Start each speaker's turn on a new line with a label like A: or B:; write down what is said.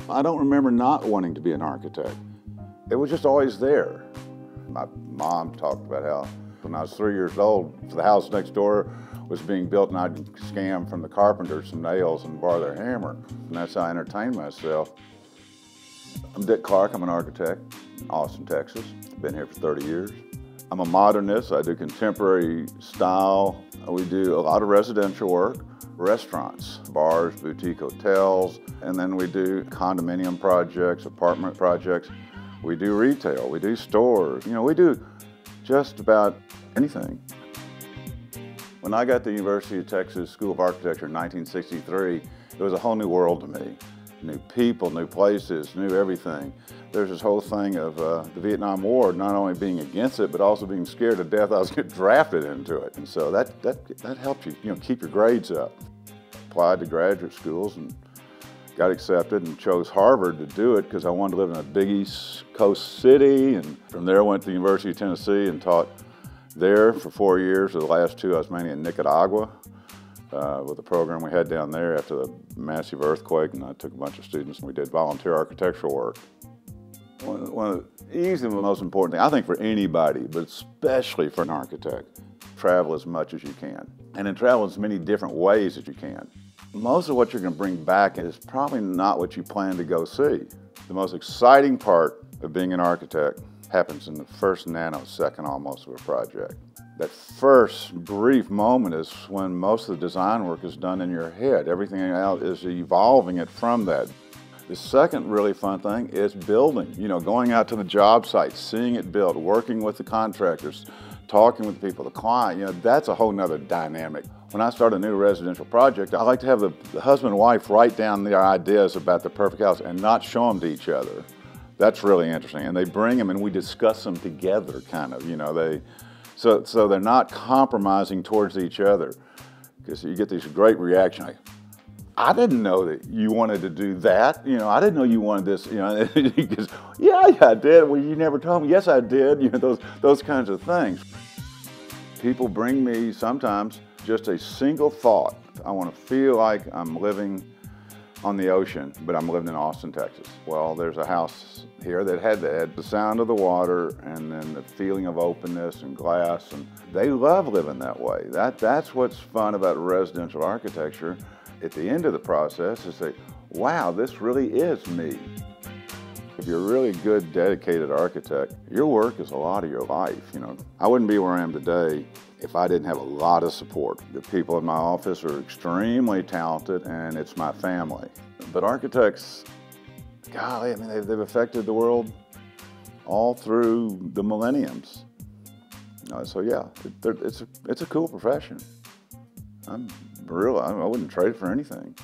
A: I don't remember not wanting to be an architect. It was just always there. My mom talked about how when I was 3 years old, the house next door was being built and I'd scam from the carpenters some nails and borrow their hammer. And that's how I entertained myself. I'm Dick Clark, I'm an architect in Austin, Texas. Been here for 30 years. I'm a modernist, I do contemporary style. We do a lot of residential work, restaurants, bars, boutique hotels, and then we do condominium projects, apartment projects. We do retail, we do stores, we do just about anything. When I got to the University of Texas School of Architecture in 1963, it was a whole new world to me. New people, new places, new everything. There's this whole thing of the Vietnam War, not only being against it, but also being scared to death I was getting drafted into it. And so that helped you, keep your grades up. Applied to graduate schools and got accepted and chose Harvard to do it because I wanted to live in a big East Coast city. And from there I went to the University of Tennessee and taught there for 4 years. The last 2 I was mainly in Nicaragua with the program we had down there after the massive earthquake, and I took a bunch of students and we did volunteer architectural work. One of the easy and most important thing, I think for anybody, but especially for an architect, travel as much as you can. And then travel in as many different ways as you can. Most of what you're going to bring back is probably not what you plan to go see. The most exciting part of being an architect happens in the first nanosecond almost of a project. That first brief moment is when most of the design work is done in your head. Everything else is evolving it from that. The second really fun thing is building, going out to the job site, seeing it built, working with the contractors, talking with people, the client, that's a whole nother dynamic. When I start a new residential project, I like to have the husband and wife write down their ideas about the perfect house and not show them to each other. That's really interesting. And they bring them and we discuss them together, kind of, so they're not compromising towards each other. Because you get these great reactions like, I didn't know that you wanted to do that. I didn't know you wanted this. He goes, yeah, I did. Well, you never told me. Yes, I did. Those kinds of things. People bring me sometimes just a single thought. I want to feel like I'm living on the ocean, but I'm living in Austin, Texas. Well, there's a house here that had the sound of the water and then the feeling of openness and glass, and they love living that way. That's what's fun about residential architecture. At the end of the process is say, wow, this really is me. If you're a really good, dedicated architect, your work is a lot of your life. I wouldn't be where I am today if I didn't have a lot of support. The people in my office are extremely talented and it's my family. But architects, golly, they've affected the world all through the millenniums. So yeah, it's a cool profession. I wouldn't trade it for anything.